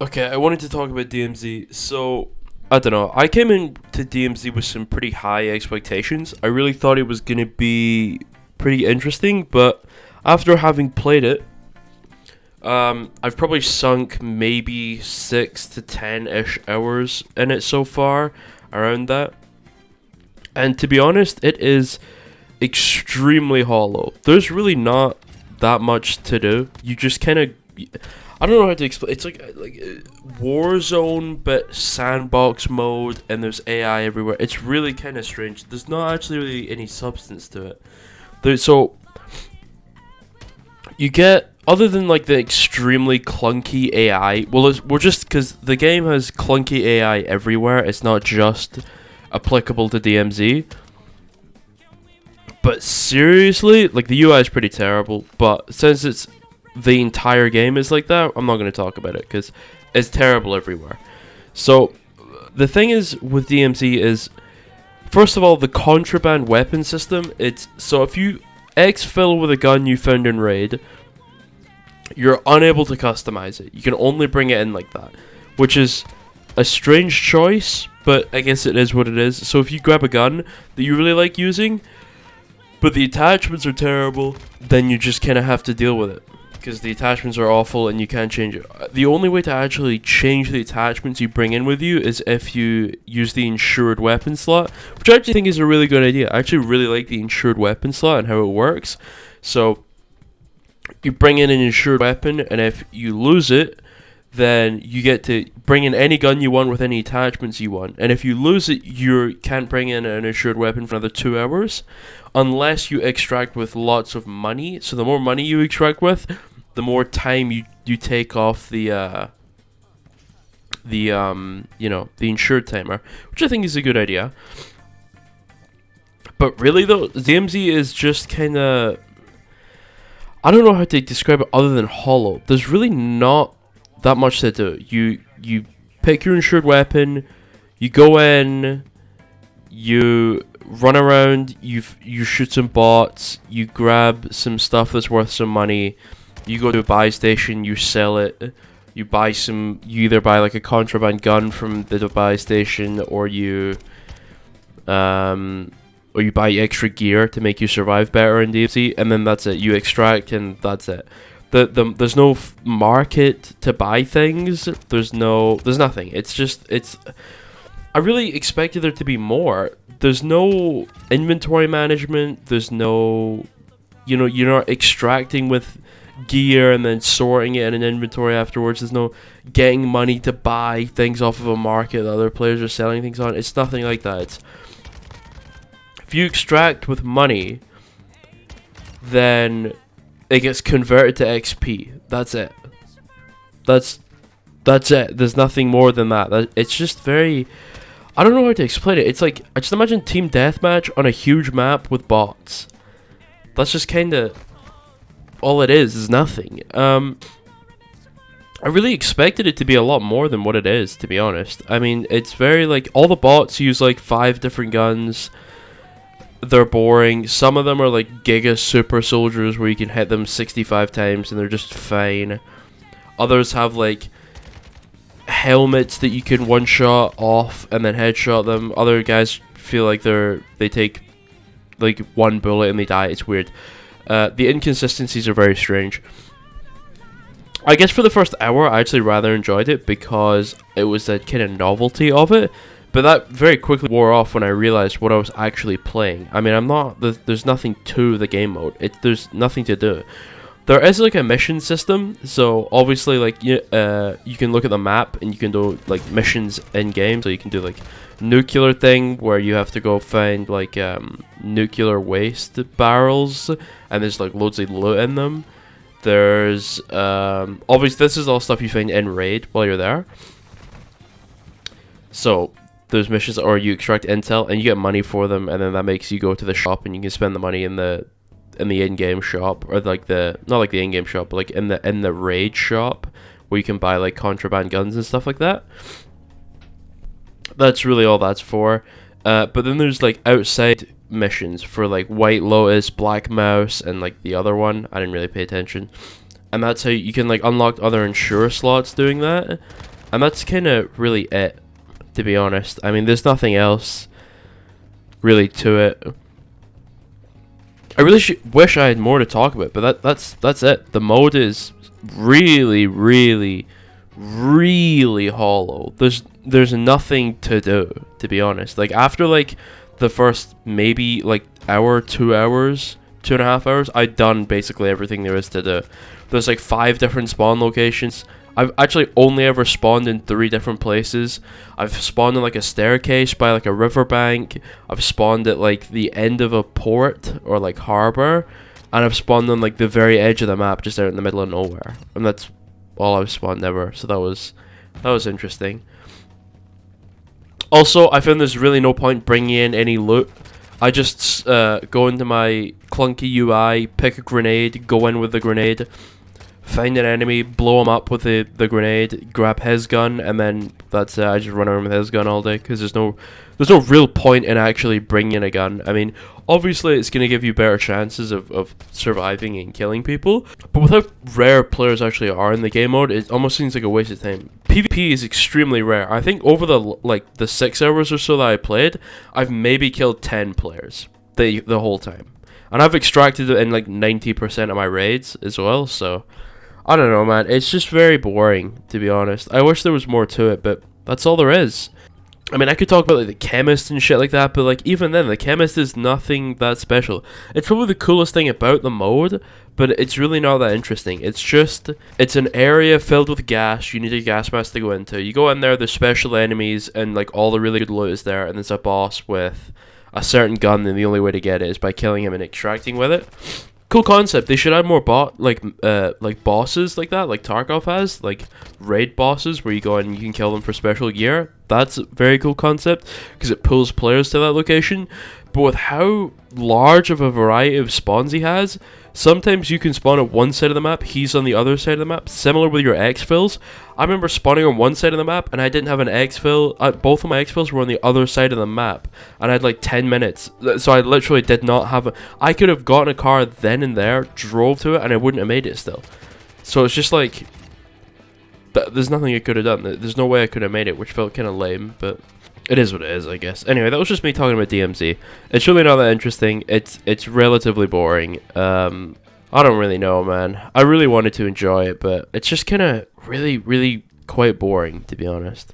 Okay, I wanted to talk about DMZ. So, I don't know. I came into DMZ with some pretty high expectations. I really thought it was going to be pretty interesting, but after having played it, I've probably sunk maybe 6 to 10 ish hours in it so far, around that. And to be honest, it is extremely hollow. There's really not that much to do. You just kind of, I don't know how to explain. It's like Warzone, but sandbox mode, and there's AI everywhere. It's really kind of strange. There's not actually really any substance to it. So you get, other than like the extremely clunky AI. Well, we're just because the game has clunky AI everywhere. It's not just applicable to DMZ. But seriously, like the UI is pretty terrible. But since it's the entire game is like that, I'm not going to talk about it because it's terrible everywhere. So the thing is with DMZ is, first of all, the contraband weapon system. It's so if you exfil with a gun you found in raid, you're unable to customize it. You can only bring it in like that, which is a strange choice, but I guess it is what it is. So if you grab a gun that you really like using, but the attachments are terrible, then you just kind of have to deal with it. Because the attachments are awful and you can't change it. The only way to actually change the attachments you bring in with you is if you use the insured weapon slot, which I actually think is a really good idea. I actually really like the insured weapon slot and how it works. So you bring in an insured weapon, and if you lose it, then you get to bring in any gun you want with any attachments you want. And if you lose it, you can't bring in an insured weapon for another 2 hours, unless you extract with lots of money. So the more money you extract with, the more time you take off the the insured timer, which I think is a good idea. But really though, DMZ is just kind of, I don't know how to describe it other than hollow. There's really not that much to do. You pick your insured weapon, you go in, you run around, you shoot some bots, you grab some stuff that's worth some money, you go to a buy station, you sell it, you either buy like a contraband gun from the buy station, or you buy extra gear to make you survive better in DMZ, and then that's it. You extract, and that's it. There's no market to buy things. There's nothing. I really expected there to be more. There's no inventory management. There's no, you're not extracting with gear and then sorting it in an inventory afterwards. There's no getting money to buy things off of a market that other players are selling things on. It's nothing like that. If you extract with money, then it gets converted to XP. That's it. That's it. There's nothing more than that. It's just very, I don't know how to explain it. It's like, I just imagine team deathmatch on a huge map with bots. That's just kind of all it is nothing. I really expected it to be a lot more than what it is, to be honest. I mean, it's very like, all the bots use like 5 different guns. They're boring. Some of them are like Giga Super Soldiers where you can hit them 65 times and they're just fine. Others have like helmets that you can one shot off and then headshot them. Other guys feel like they take like 1 bullet and they die. It's weird. The inconsistencies are very strange. I guess for the first hour I actually rather enjoyed it because it was that kind of novelty of it. But that very quickly wore off when I realized what I was actually playing. I mean, there's nothing to the game mode. There's nothing to do. There is like a mission system, so obviously like you can look at the map and you can do like missions in game. So you can do like nuclear thing where you have to go find like nuclear waste barrels, and there's like loads of loot in them. There's obviously this is all stuff you find in raid while you're there. So those missions, or you extract intel and you get money for them, and then that makes you go to the shop and you can spend the money in the in-game shop, or like not like the in-game shop, but like in the raid shop where you can buy like contraband guns and stuff like that. That's really all that's for. But then there's like outside missions for like White Lotus, Black Mouse, and like the other one I didn't really pay attention. and that's how you can like unlock other insure slots doing that, and that's kind of really it, to be honest. I mean, there's nothing else really to it. I really wish I had more to talk about, but that's it. The mode is really, really, really hollow. There's nothing to do, to be honest. Like after like the first maybe like hour, 2 hours, 2.5 hours, I'd done basically everything there is to do. There's like 5 different spawn locations. I've actually only ever spawned in 3 different places. I've spawned in like a staircase by like a riverbank. I've spawned at like the end of a port or like harbor, and I've spawned on like the very edge of the map, just out in the middle of nowhere. And that's all I've spawned ever. So that was interesting. Also, I found there's really no point bringing in any loot. I just go into my clunky UI, pick a grenade, go in with the grenade, find an enemy, blow him up with the grenade, grab his gun, and then that's it. I just run around with his gun all day, because there's no real point in actually bringing a gun. I mean, obviously it's going to give you better chances of surviving and killing people, but with how rare players actually are in the game mode, it almost seems like a waste of time. PvP is extremely rare. I think over the 6 hours or so that I played, I've maybe killed 10 players the whole time. And I've extracted it in like 90% of my raids as well, so I don't know, man. It's just very boring, to be honest. I wish there was more to it, but that's all there is. I mean, I could talk about like the chemist and shit like that, but like even then, the chemist is nothing that special. It's probably the coolest thing about the mode, but it's really not that interesting. It's an area filled with gas. You need a gas mask to go into. You go in there, there's special enemies, and like all the really good loot is there, and there's a boss with a certain gun, and the only way to get it is by killing him and extracting with it. Cool concept. They should add more like bosses like that, like Tarkov has, like raid bosses where you go and you can kill them for special gear. That's a very cool concept because it pulls players to that location. But with how large of a variety of spawns he has, sometimes you can spawn at one side of the map, he's on the other side of the map. Similar with your exfils. I remember spawning on one side of the map and I didn't have an exfil. Both of my exfils were on the other side of the map, and I had like 10 minutes. So I literally did not have I could have gotten a car then and there, drove to it, and I wouldn't have made it still. So it's just like, there's nothing I could have done. There's no way I could have made it, which felt kind of lame, but it is what it is, I guess. Anyway, that was just me talking about DMZ. It's really not that interesting. It's relatively boring. I don't really know, man. I really wanted to enjoy it, but it's just kind of really, really quite boring, to be honest.